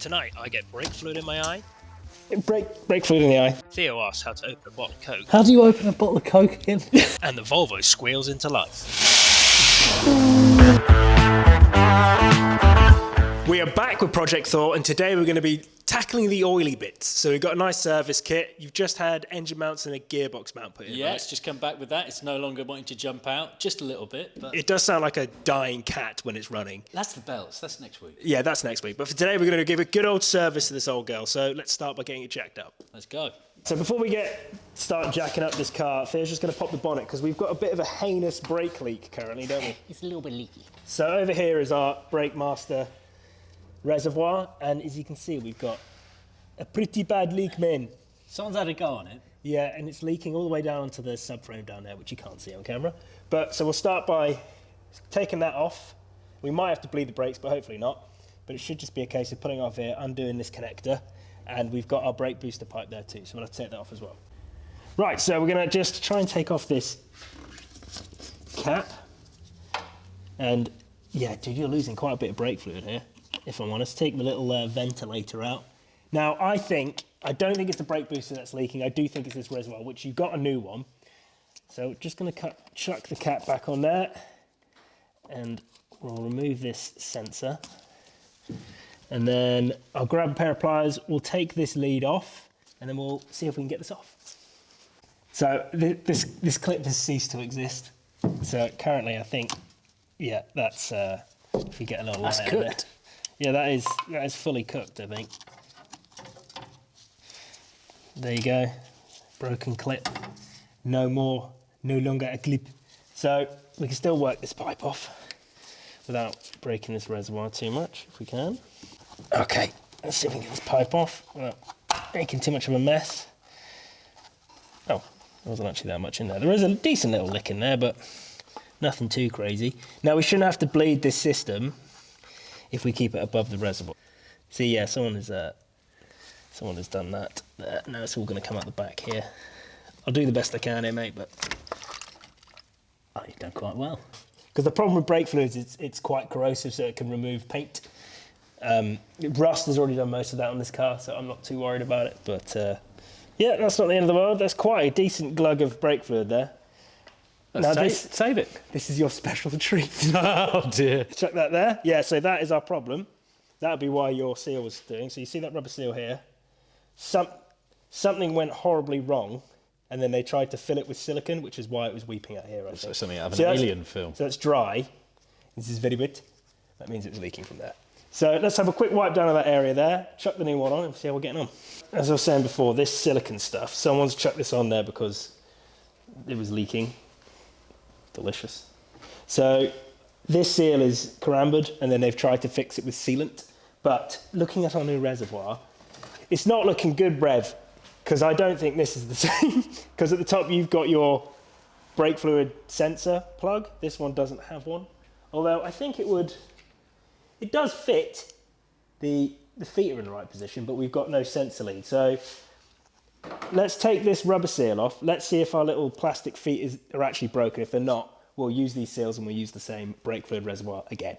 Tonight I get brake fluid in my eye. Brake fluid in the eye. Theo asks how to open a bottle of Coke. How do you open a bottle of Coke in? And the Volvo squeals into life. We are back with Project Thor, and today we're going to be tackling the oily bits. So we've got a nice service kit. You've just had engine mounts and a gearbox mount put in, Yeah, right? it's just come back with that. It's no longer wanting to jump out, just a little bit. But It does sound like a dying cat when it's running. that's the belts. That's next week. Yeah, that's next week. But for today, we're going to give a good old service to this old girl. So let's start by getting it jacked up. Let's go. So before we start jacking up this car, Theo's just going to pop the bonnet because we've got a bit of a heinous brake leak currently, don't we? It's a little bit leaky. So over here is our Brake Master reservoir, and as you can see, we've got a pretty bad leak, man. Someone's had a go on it. Yeah, and it's leaking all the way down onto the subframe down there, which you can't see on camera. But so we'll start by taking that off. We might have to bleed the brakes, but hopefully not. But it should just be a case of pulling off here, undoing this connector, and we've got our brake booster pipe there too, so we'll have to take that off as well. Right, so we're gonna just try and take off this cap. And yeah, dude, you're losing quite a bit of brake fluid here, if I'm honest. Take the little ventilator out. Now, I don't think it's the brake booster that's leaking. I do think it's this reservoir, which you've got a new one. So just going to chuck the cap back on there, and we'll remove this sensor. And then I'll grab a pair of pliers, we'll take this lead off, and then we'll see if we can get this off. So this clip has ceased to exist. So currently I think, yeah, that's, if you get a little light out of it. Yeah, that is fully cooked, I think. There you go, broken clip. No longer a clip. So we can still work this pipe off without breaking this reservoir too much, if we can. Okay, let's see if we can get this pipe off without making too much of a mess. Oh, there wasn't actually that much in there. There is a decent little lick in there, but nothing too crazy. Now we shouldn't have to bleed this system if we keep it above the reservoir. See, yeah, someone has done that. Now it's all going to come out the back here. I'll do the best I can here, mate, but You've done quite well. because the problem with brake fluids is it's quite corrosive, so it can remove paint. Rust has already done most of that on this car, so I'm not too worried about it. But yeah, that's not the end of the world. There's quite a decent glug of brake fluid there. Now Save it. This is your special treat. Oh dear. Chuck that there. Yeah, so that is our problem. That would be why your seal was doing. So you see that rubber seal here? Something went horribly wrong, and then they tried to fill it with silicone, which is why it was weeping out here, I think. So something out of an Alien film. So it's dry. This is very wet. That means it was leaking from there. So let's have a quick wipe down of that area there, chuck the new one on and see how we're getting on. As I was saying before, this silicone stuff, someone's chucked this on there because it was leaking. Delicious. So this seal is carambered, and then they've tried to fix it with sealant. But looking at our new reservoir, it's not looking good, Rev, because I don't think this is the same. Because at the top you've got your brake fluid sensor plug. This one doesn't have one. Although I think it does fit. The feet are in the right position, but we've got no sensor lead. So let's take this rubber seal off. Let's see if our little plastic feet are actually broken. If they're not, we'll use these seals and we'll use the same brake fluid reservoir again.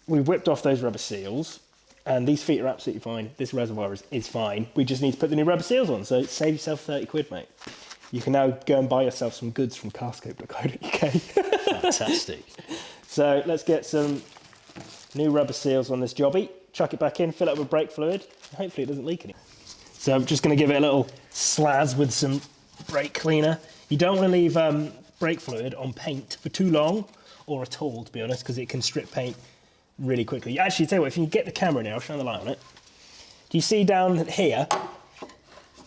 We've whipped off those rubber seals, and these feet are absolutely fine. This reservoir is fine. We just need to put the new rubber seals on, so save yourself 30 quid, mate. You can now go and buy yourself some goods from carscope.co.uk. Fantastic. So let's get some new rubber seals on this jobby. Chuck it back in, fill it up with brake fluid, and hopefully it doesn't leak any. So I'm just going to give it a little slaz with some brake cleaner. You don't want to leave brake fluid on paint for too long, or at all, to be honest, because it can strip paint really quickly. Actually, tell you what, if you can get the camera now, I'll shine the light on it. Do you see down here?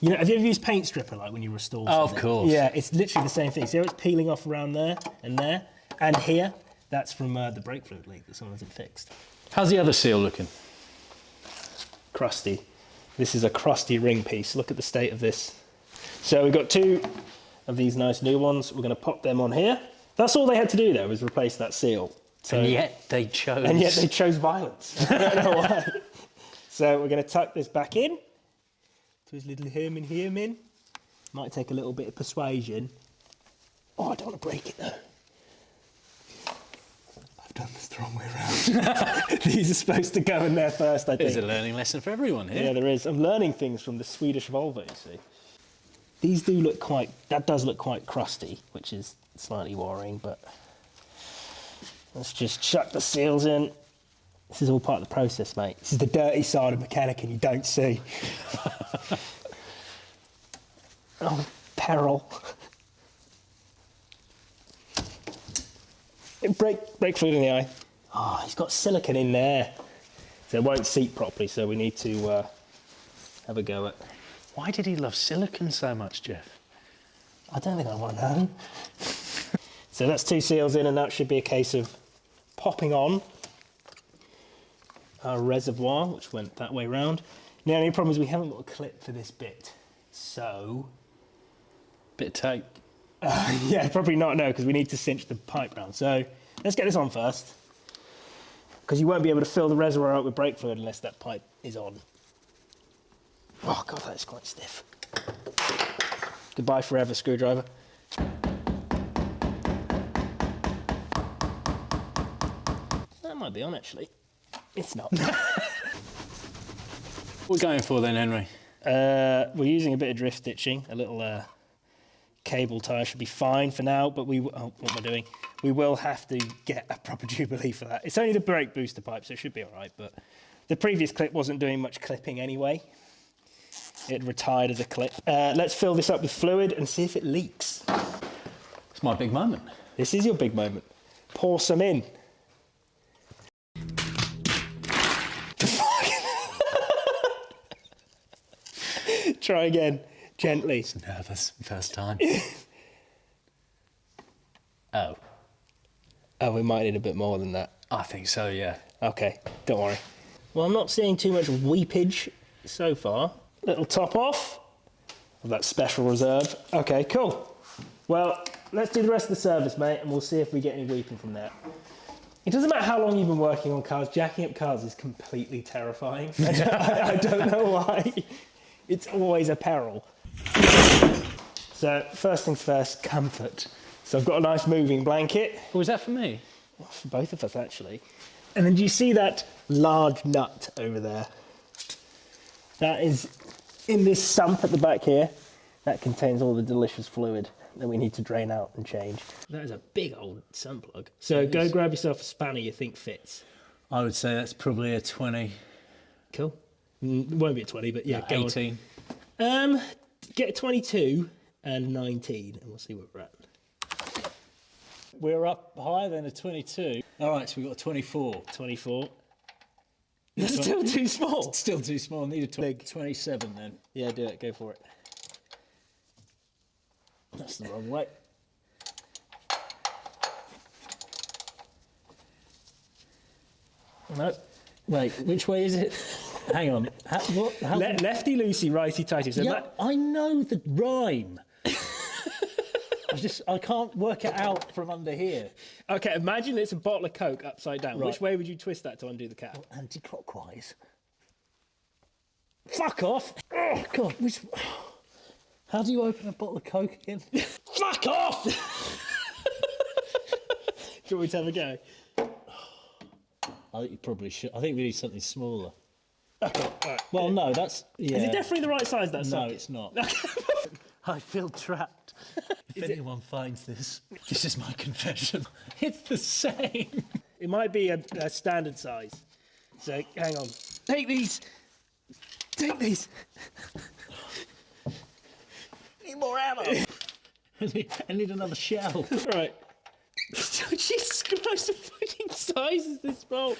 You know, have you ever used paint stripper like when you restore something? Oh, of course. Yeah, it's literally the same thing. See how it's peeling off around there and here? That's from the brake fluid leak that someone hasn't fixed. How's the other seal looking? Crusty. This is a crusty ring piece. Look at the state of this. So we've got two of these nice new ones. We're going to pop them on here. That's all they had to do there, was replace that seal. So, and yet they chose violence. I don't know why. So we're going to tuck this back in to his little Herman here, min. Might take a little bit of persuasion. Oh, I don't want to break it though. I've done this the wrong way around. These are supposed to go in there first, I think. There's a learning lesson for everyone here. Yeah, there is. I'm learning things from the Swedish Volvo, you see. These do look that does look quite crusty, which is slightly worrying, but let's just chuck the seals in. This is all part of the process, mate. This is the dirty side of mechanic and you don't see. Oh, peril. Brake fluid in the eye. Oh, he's got silicone in there. So it won't seat properly, so we need to have a go at. Why did he love silicon so much, Jeff? I don't think I want to know. So that's 2 seals in, and that should be a case of popping on our reservoir, which went that way round. Now, the only problem is we haven't got a clip for this bit, so... Bit of tape. Yeah, probably not, no, because we need to cinch the pipe round. So let's get this on first, because you won't be able to fill the reservoir up with brake fluid unless that pipe is on. Oh, God, that is quite stiff. Goodbye forever, screwdriver. That might be on, actually. It's not. What we're going for then, Henry? We're using a bit of drift stitching. A little cable tie should be fine for now, but what am I doing? We will have to get a proper Jubilee for that. It's only the brake booster pipe, so it should be all right, but the previous clip wasn't doing much clipping anyway. It retired as a clip. Let's fill this up with fluid and see if it leaks. It's my big moment. This is your big moment. Pour some in. Try again, gently. It's nervous, first time. Oh. Oh, we might need a bit more than that. I think so, yeah. Okay, don't worry. Well, I'm not seeing too much weepage so far. Little top off of that special reserve. Okay, cool. Well, let's do the rest of the service, mate, and we'll see if we get any weeping from that. It doesn't matter how long you've been working on cars, jacking up cars is completely terrifying. I don't know why. It's always a peril. So, first things first, comfort. So I've got a nice moving blanket. Was that for me? Well, for both of us, actually. And then do you see that large nut over there? That is in this sump at the back here. That contains all the delicious fluid that we need to drain out and change. That is a big old sump plug. So go grab yourself a spanner you think fits. I would say that's probably a 20. Cool. It won't be a 20, but yeah, go 18. on. Get a 22 and 19, and we'll see where we're at. We're up higher than a 22. All right, so we've got a 24. 24. That's still too small. Still too small. Need a 27 then. Yeah, do it. Go for it. That's the wrong way. No. Wait, which way is it? Hang on. Lefty loosey, righty tighty. So Yeah, I know the rhyme. I can't work it out from under here. Okay, imagine it's a bottle of Coke upside down. Right. Which way would you twist that to undo the cap? Anti-clockwise. Fuck off! Oh, God. How do you open a bottle of Coke again? Fuck off! Do you want me to have a go? I think you probably should. I think we need something smaller. Okay, all right. Well, no, that's... Yeah. Is it definitely the right size, that No, socket? it's not. I feel trapped. If anyone finds this, this is my confession. It's the same. It might be a standard size. So, hang on. Take these! Take these! Need more ammo! I need another shell. Right. Jesus Christ, what fucking size is this bolt?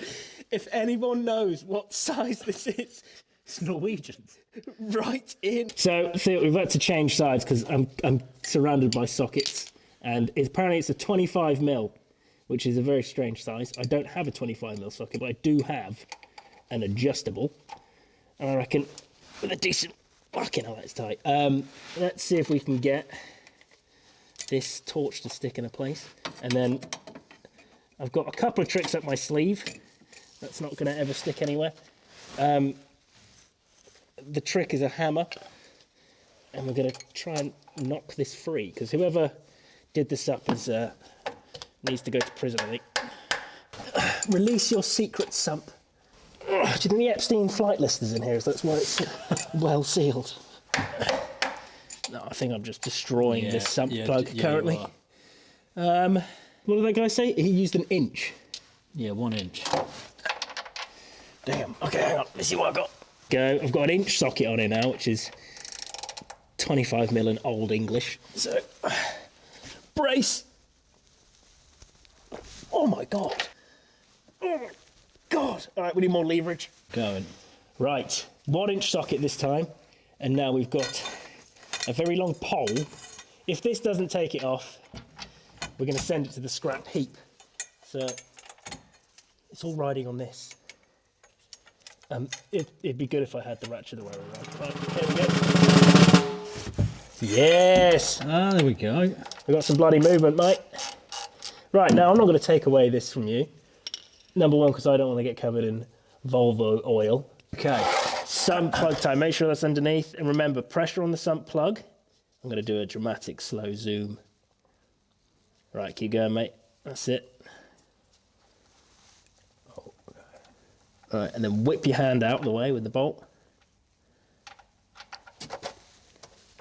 If anyone knows what size this is, It's Norwegian. right in. So, Theo, we've had to change sides because I'm surrounded by sockets, and apparently it's a 25mm, which is a very strange size. I don't have a 25mm socket, but I do have an adjustable, and I reckon with a decent... Fucking hell, that's tight. Let's see if we can get this torch to stick in a place, and then I've got a couple of tricks up my sleeve. That's not going to ever stick anywhere. The trick is a hammer, and we're going to try and knock this free, because whoever did this up needs to go to prison, I think. Release your secret sump. Do you think the Epstein flight list is in here? That's why it's well sealed. No, I think I'm just destroying this sump plug currently. What did that guy say? He used an inch. Yeah, 1 inch. Damn. Okay, hang on. Let's see what I've got. Go. I've got an inch socket on it now, which is 25mm in Old English. So, brace. Oh my god. Oh my god. All right, we need more leverage. Going. Right, 1 inch socket this time, and now we've got a very long pole. If this doesn't take it off, we're going to send it to the scrap heap. So it's all riding on this. It'd be good if I had the ratchet the way around. Right, here we go. Yes! Ah, there we go. We've got some bloody movement, mate. Right, now I'm not going to take away this from you. Number one, because I don't want to get covered in Volvo oil. Okay. Sump plug time, make sure that's underneath. And remember, pressure on the sump plug. I'm going to do a dramatic slow zoom. Right, keep going, mate. That's it. Oh. All right, and then whip your hand out of the way with the bolt.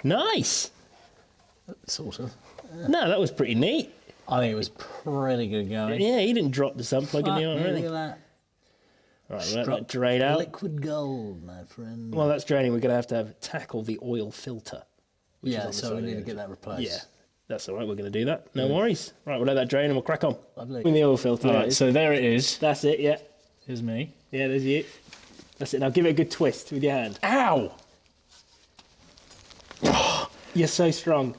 Nice! Sort of. No, that was pretty neat. I think it was pretty good going. Yeah, you didn't drop the sump plug in the oil, really. Look at that. Right, let that drain out. Liquid gold, my friend. While that's draining, we're going to have tackle the oil filter. Yeah, so we need to get that replaced. Yeah, that's all right. We're going to do that. No worries. Right, we'll let that drain and we'll crack on. Lovely. In the oil filter. All right, so there it is. That's it, yeah. Here's me. Yeah, there's you. That's it. Now give it a good twist with your hand. Ow! You're so strong.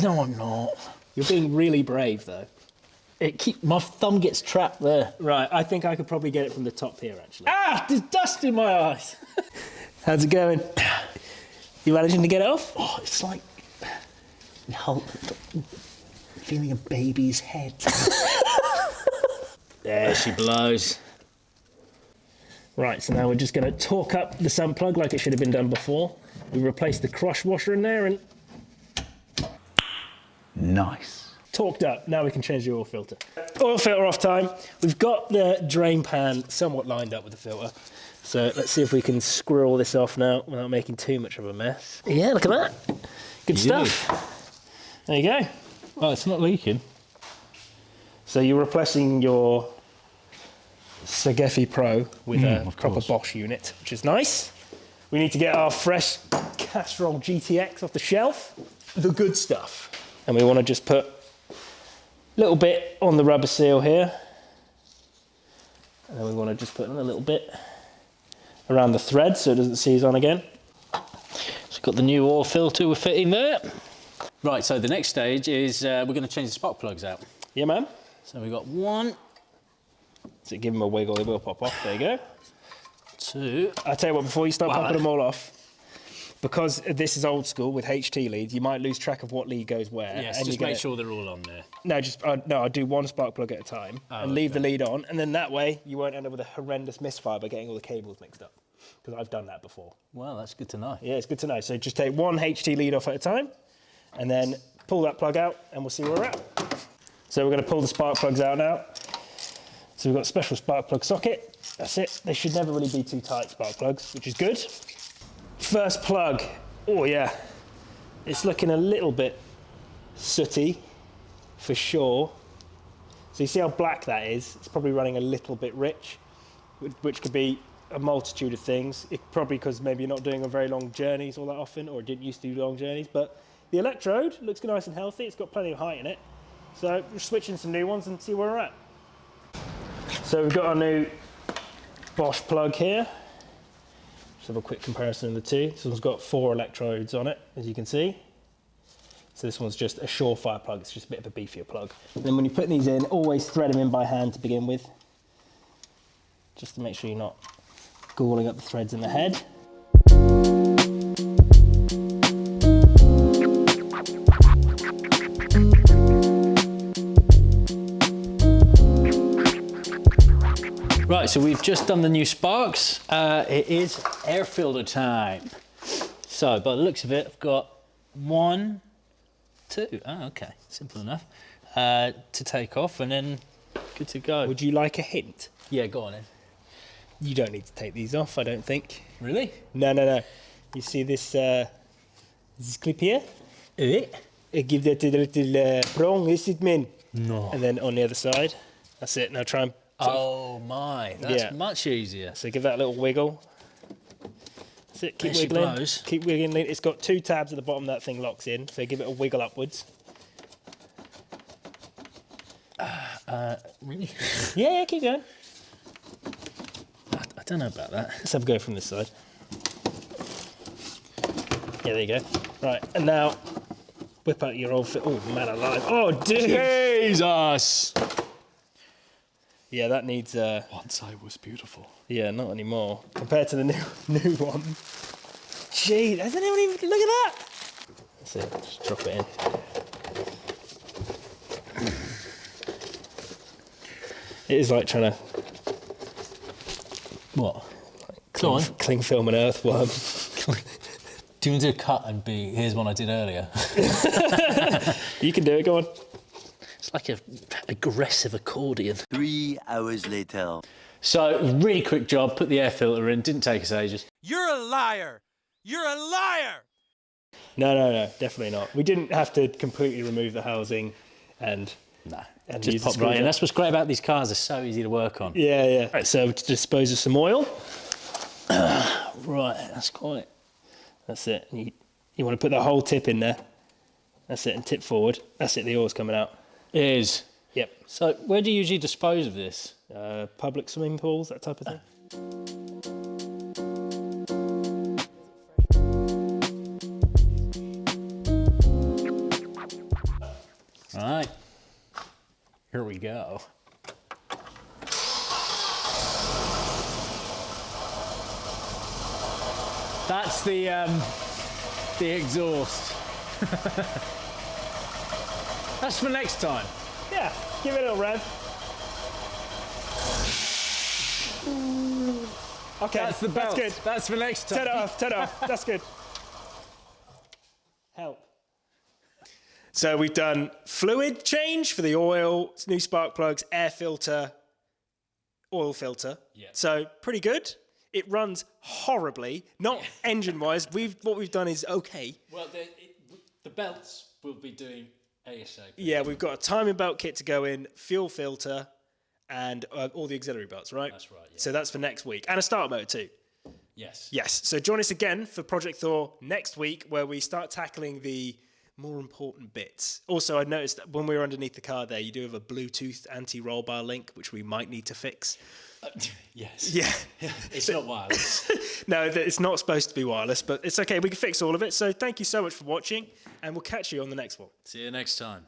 No, I'm not. You're being really brave, though. My thumb gets trapped there. Right, I think I could probably get it from the top here, actually. Ah! There's dust in my eyes. How's it going? You managing to get it off? Oh, it's like feeling a baby's head. There she blows. Right, so now we're just going to torque up the sump plug like it should have been done before. We replaced the crush washer in there and... Nice. Torqued up, now we can change the oil filter. Oil filter off time. We've got the drain pan somewhat lined up with the filter. So let's see if we can squirrel this off now without making too much of a mess. Yeah, look at that. Good stuff. There you go. Well, it's not leaking. So you're replacing your Sageffi Pro with a proper Bosch unit, which is nice. We need to get our fresh Castrol GTX off the shelf. The good stuff. And we want to just put a little bit on the rubber seal here. And then we want to just put in a little bit around the thread so it doesn't seize on again. So we've got the new oil filter we're fitting there. Right, so the next stage is we're going to change the spark plugs out. Yeah, man. So we've got 1, So give them a wiggle, it will pop off. There you go. 2. I'll tell you what, before you start popping them all off, because this is old school with HT leads, you might lose track of what lead goes where. Yes, and just make sure they're all on there. No, I do one spark plug at a time and leave the lead on, and then that way you won't end up with a horrendous misfire by getting all the cables mixed up. Because I've done that before. Well, that's good to know. Yeah, it's good to know. So just take one HT lead off at a time, and then pull that plug out, and we'll see where we're at. So we're going to pull the spark plugs out now. So we've got a special spark plug socket. That's it. They should never really be too tight, spark plugs, which is good. First plug. Oh yeah, it's looking a little bit sooty, for sure. So you see how black that is? It's probably running a little bit rich, which could be a multitude of things. It probably because maybe you're not doing very long journeys all that often, or didn't used to do long journeys. But the electrode looks nice and healthy. It's got plenty of height in it. So we're switching some new ones and see where we're at. So we've got our new Bosch plug here. Just have a quick comparison of the two. This one's got 4 electrodes on it, as you can see. So this one's just a surefire plug. It's just a bit of a beefier plug. And then when you put these in, always thread them in by hand to begin with, just to make sure you're not galling up the threads in the head. Right, so we've just done the new sparks. It is air filter time. So by the looks of it, I've got 1, 2. Oh, okay, simple enough. To take off and then good to go. Would you like a hint? Yeah, go on then. You don't need to take these off, I don't think. Really? No. You see this clip here? Eh? Give that a little prong, is it, man? No. And then on the other side. That's it. Now try and... Oh my, that's Yeah. much easier. So give that a little wiggle. That's it. Keep There she wiggling. blows. Keep wiggling. It's got 2 tabs at the bottom that thing locks in. So give it a wiggle upwards. Really? Yeah, keep going. I don't know about that. Let's have a go from this side. Yeah, there you go. Right, and now whip out your old fit. Oh, man alive. Oh, dude. Jesus! Yeah, that needs... Once I was beautiful. yeah, not anymore. Compared to the new one. Gee, hasn't anyone even... Look at that! That's it. Just drop it in. It is like trying to... What? Go on. Cling film an earthworm. Do you want to do a cut and be, here's one I did earlier? You can do it, go on. It's like a aggressive accordion. 3 hours later. So, really quick job, put the air filter in, didn't take us ages. You're a liar! You're a liar! No, definitely not. We didn't have to completely remove the housing and... Nah, And just use pop the right in. screwdriver. That's what's great about these cars, they're so easy to work on. Yeah. Right, so to dispose of some oil. Right, that's quite... That's it. You want to put the whole tip in there. That's it, and tip forward. That's it, the oil's coming out. It is. Yep. So, where do you usually dispose of this? Public swimming pools, that type of thing. Right. Here we go. That's the exhaust. That's for next time. Yeah, give it a little rev. Okay, That's the belt. That's good. That's for next time. Turn it off. That's good. Help. So we've done fluid change for the oil, new spark plugs, air filter, oil filter. Yeah. So pretty good. It runs horribly, not engine-wise. What we've done is okay. Well, the belts will be doing ASAP. Yeah, we've got a timing belt kit to go in, fuel filter, and all the auxiliary belts, right? That's right, yeah. So that's for next week. And a starter motor too. Yes. Yes. So join us again for Project Thor next week, where we start tackling the more important bits. Also, I noticed that when we were underneath the car there, you do have a Bluetooth anti-roll bar link, which we might need to fix. Yes. Yeah. It's not wireless. No, it's not supposed to be wireless, but it's okay. We can fix all of it. So thank you so much for watching, and we'll catch you on the next one. See you next time.